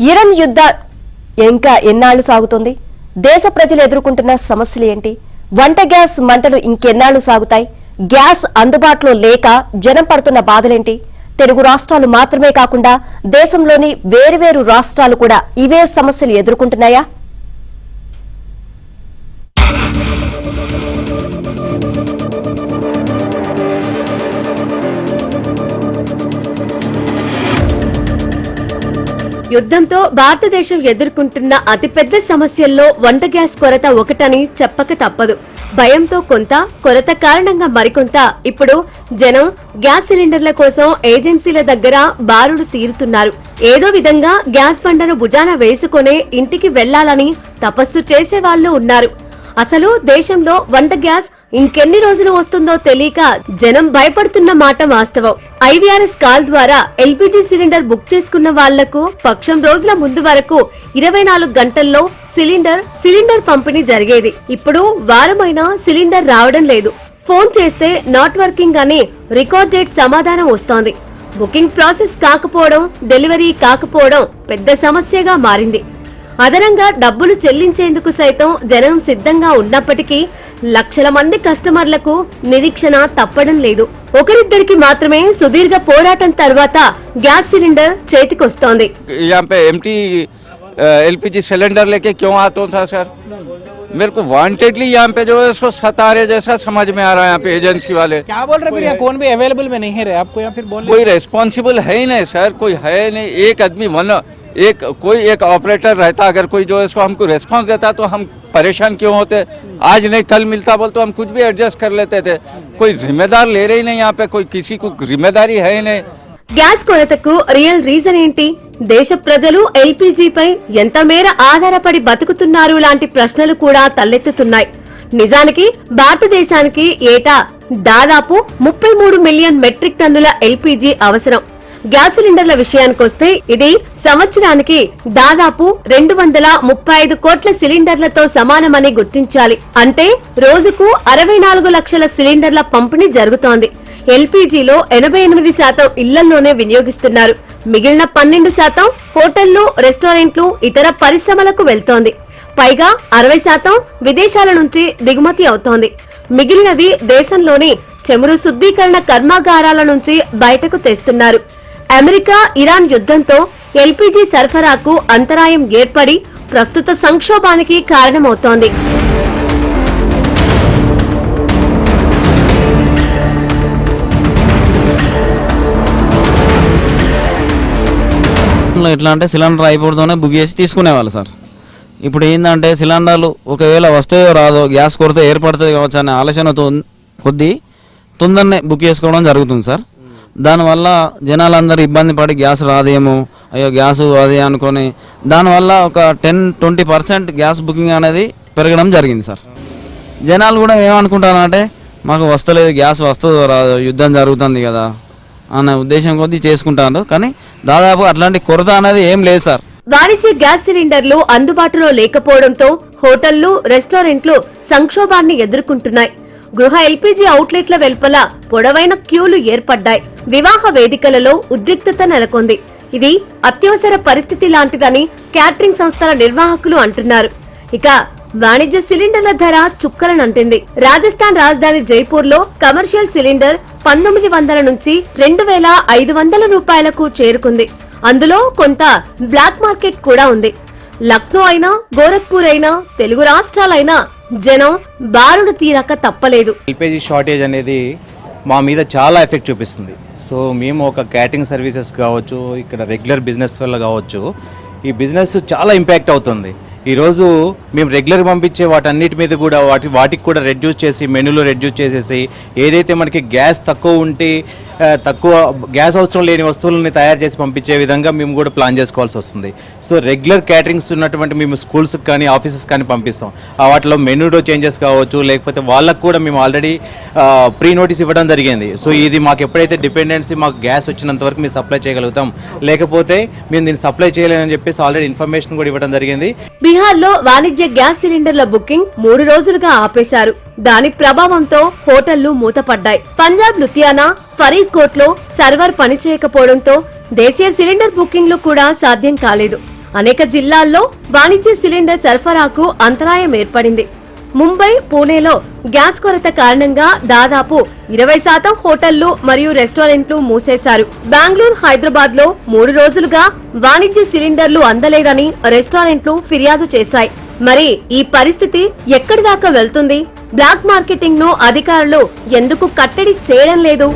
Iran యుద్ధ ఇంకా ఎన్నాళ్లు సాగుతుంది? దేశ ప్రజలు ఎదుర్కొంటున్న సమస్యలు ఏంటి? వంట గ్యాస్ మంటలు ఇంకెన్నాళ్లు సాగుతాయి? గ్యాస్ అందుబాటులో లేక జనం పడుతున్న బాధలేంటి? తెలుగు రాష్ట్రాలు మాత్రమే కాకుండా దేశంలోని వేర్వేరు రాష్ట్రాలు కూడా ఇవే సమస్యలు ఎదుర్కొంటున్నాయా? యుద్ధంతో భారతదేశం ఎదుర్కొంటున్న అతిపెద్ద సమస్యల్లో వంట గ్యాస్ కొరత ఒకటని చెప్పక తప్పదు. భయంతో కొంత, కొరత కారణంగా మరికొంత ఇప్పుడు జనం గ్యాస్ సిలిండర్ల కోసం ఏజెన్సీల దగ్గర బారుడు తీరుతున్నారు. ఏదో విధంగా గ్యాస్ బండను భుజాన వేసుకునే ఇంటికి వెళ్లాలని తపస్సు చేసేవాళ్లు ఉన్నారు. అసలు దేశంలో వంట గ్యాస్ ఇంకెన్ని రోజులు వస్తుందో తెలియక జనం భయపడుతున్న మాట వాస్తవం. ఐవీఆర్ఎస్ కాల్ ద్వారా ఎల్పీజీ సిలిండర్ బుక్ చేసుకున్న వాళ్లకు పక్షం రోజుల ముందు వరకు 24 గంటల్లో సిలిండర్ పంపిణీ జరిగేది. ఇప్పుడు వారమైనా సిలిండర్ రావడం లేదు. ఫోన్ చేస్తే నాట్ వర్కింగ్ అని రికార్డ్ డేట్ సమాధానం వస్తోంది. బుకింగ్ ప్రాసెస్ కాకపోవడం, డెలివరీ కాకపోవడం పెద్ద సమస్యగా మారింది. అదనంగా డబ్బులు చెల్లించేందుకు సైతం జనం సిద్ధంగా ఉన్నప్పటికీ లక్షల మంది కస్టమర్లకు నిరీక్షణ తప్పడం లేదు. ఒకరిద్దరికి మాత్రమే సుదీర్ఘ పోరాటం తర్వాత గ్యాస్ సిలిండర్ చేతికొస్తోంది. एलपीजी सिलेंडर लेके क्यों आता था सर? मेरे को वांटेडली यहाँ पे जो है उसको सता रहे जैसा समझ में आ रहा है। यहाँ पे एजेंसी वाले क्या बोल रहे? फिर कौन भी अवेलेबल में नहीं है आपको यहाँ फिर बोल कोई रेस्पॉन्सिबल है ही नहीं सर, कोई है नहीं। एक आदमी कोई एक ऑपरेटर रहता, अगर कोई जो है इसको हमको रेस्पॉन्स देता तो हम परेशान क्यों होते? आज नहीं कल मिलता बोल तो हम कुछ भी एडजस्ट कर लेते थे। कोई जिम्मेदार ले रहे ही नहीं यहाँ पे, कोई किसी को जिम्मेदारी है ही नहीं। గ్యాస్ కొరతకు రియల్ రీజన్ ఏంటి? దేశ ప్రజలు ఎల్పీజీపై ఎంత మేర ఆధారపడి బతుకుతున్నారు లాంటి ప్రశ్నలు కూడా తలెత్తుతున్నాయి. నిజానికి భారతదేశానికి ఏటా దాదాపు 33 మిలియన్ మెట్రిక్ టన్నుల ఎల్పీజీ అవసరం. గ్యాస్ సిలిండర్ల విషయానికొస్తే ఇది సంవత్సరానికి దాదాపు 235 కోట్ల సిలిండర్లతో సమానమని గుర్తించాలి. అంటే రోజుకు 64 లక్షల సిలిండర్ల పంపిణీ జరుగుతోంది. ఎల్పీజీలో 88% ఇళ్లలోనే వినియోగిస్తున్నారు. మిగిలిన 12% హోటళ్లు, రెస్టారెంట్లు, ఇతర పరిశ్రమలకు వెళ్తోంది. పైగా 60% విదేశాల నుంచి దిగుమతి అవుతోంది. మిగిలినది దేశంలోని చమురు శుద్ధీకరణ కర్మాగారాల నుంచి బయటకు తెస్తున్నారు. అమెరికా ఇరాన్ యుద్ధంతో ఎల్పీజీ సరఫరాకు అంతరాయం ఏర్పడి ప్రస్తుత సంక్షోభానికి కారణమవుతోంది. ఎట్లా అంటే సిలిండర్ అయిపోతూనే బుక్ చేసి తీసుకునేవాళ్ళు సార్. ఇప్పుడు ఏంటంటే సిలిండర్లు ఒకవేళ వస్తాయో రాదో, గ్యాస్ కొరత ఏర్పడుతుంది కావచ్చు అనే ఆలోచనతో కొద్దీ తొందరనే బుక్ చేసుకోవడం జరుగుతుంది సార్. దానివల్ల జనాలందరూ ఇబ్బంది పడి గ్యాస్ రాదేమో, అయ్యో గ్యాస్ అదే అనుకొని దానివల్ల ఒక 10-20% గ్యాస్ బుకింగ్ అనేది పెరగడం జరిగింది సార్. జనాలు కూడా ఏమనుకుంటారంటే మాకు వస్తలేదు, గ్యాస్ వస్తుందో రాదో, యుద్ధం జరుగుతుంది కదా అన్న ఉద్దేశం కొద్దీ చేసుకుంటారు. కానీ దాదాపు అట్లాంటి కొరత అనేది ఏం లేదు సార్. వాణిజ్య గ్యాస్ సిలిండర్లు అందుబాటులో లేకపోవడంతో హోటళ్లు, రెస్టారెంట్లు సంక్షోభాన్ని ఎదుర్కొంటున్నాయి. గృహ ఎల్పీజీ అవుట్లెట్ల వెలుపల పొడవైన క్యూలు ఏర్పడ్డాయి. వివాహ వేదికలలో ఉద్రిక్తత నెలకొంది. ఇది అత్యవసర పరిస్థితి లాంటిదని క్యాటరింగ్ సంస్థల నిర్వాహకులు అంటున్నారు. ఇక వాణిజ్య సిలిండర్ల ధర చుక్కలనంటింది. రాజస్థాన్ రాజధాని జైపూర్ లో కమర్షియల్ సిలిండర్ 1900 నుంచి 2500 రూపాయలకు చేరుకుంది. అందులో కొంత బ్లాక్ మార్కెట్ కూడా ఉంది. లక్నో అయినా, గోరఖ్పూర్ అయినా, తెలుగు రాష్ట్రాలైనా జనం బారుడు తీరక తప్పలేదు. ఎల్పీజీ షార్టేజ్ అనేది మా మీద చాలా ఎఫెక్ట్ చూపిస్తుంది. సో మేము ఒక క్యాటరింగ్ సర్వీసెస్ కావచ్చు, ఇక్కడ రెగ్యులర్ బిజినెస్ వల్ల కావచ్చు, ఈ బిజినెస్ చాలా ఇంపాక్ట్ అవుతుంది. ఈరోజు మేము రెగ్యులర్ పంపించే వాటన్నిటి మీద కూడా వాటికి కూడా రెడ్యూస్ చేసి, మెనూలో రెడ్యూస్ చేసేసి, ఏదైతే మనకి గ్యాస్ తక్కువ ఉంటే తక్కువ గ్యాస్ అవసరం లేని వస్తువులని తయారు చేసి పంపించే విధంగా మేము కూడా ప్లాన్ చేసుకోవాల్సి వస్తుంది. సో రెగ్యులర్ క్యాటరింగ్స్ ఉన్నటువంటి మేము స్కూల్స్కి కానీ ఆఫీసెస్ కానీ పంపిస్తాం. వాటిలో మెనూలో చేంజెస్ కావచ్చు, లేకపోతే వాళ్ళకు కూడా మేము ఆల్రెడీ ప్రీ నోటీస్ ఇవ్వడం జరిగింది. సో ఇది మాకు ఎప్పుడైతే డిపెండెన్సీ మాకు గ్యాస్ వచ్చినంత వరకు మేము సప్లై చేయగలుగుతాం, లేకపోతే మేము దీన్ని సప్లై చేయలేదని చెప్పేసి ఆల్రెడీ ఇన్ఫర్మేషన్ కూడా ఇవ్వడం జరిగింది. బీహార్లో వాణిజ్య గ్యాస్ సిలిండర్ల బుకింగ్ 3 రోజులుగా ఆపేశారు. దాని ప్రభావంతో హోటళ్లు మూతపడ్డాయి. పంజాబ్ లుధియానా, ఫరీద్కోట్ లో సర్వర్ పనిచేయకపోవడంతో దేశీయ సిలిండర్ బుకింగ్లు కూడా సాధ్యం కాలేదు. అనేక జిల్లాల్లో వాణిజ్య సిలిండర్ సరఫరాకు అంతరాయం ఏర్పడింది. ముంబై, పూణేలో గ్యాస్ కొరత కారణంగా దాదాపు 20% హోటళ్లు మరియు రెస్టారెంట్లు మూసేశారు. బెంగళూరు, హైదరాబాద్ లో 3 రోజులుగా వాణిజ్య సిలిండర్లు అందలేదని రెస్టారెంట్లు ఫిర్యాదు చేశాయి. మరి ఈ పరిస్థితి ఎక్కడి దాకా వెళ్తుంది? బ్లాక్ మార్కెటింగ్ ను అధికారులు ఎందుకు కట్టడి చేయడం లేదు?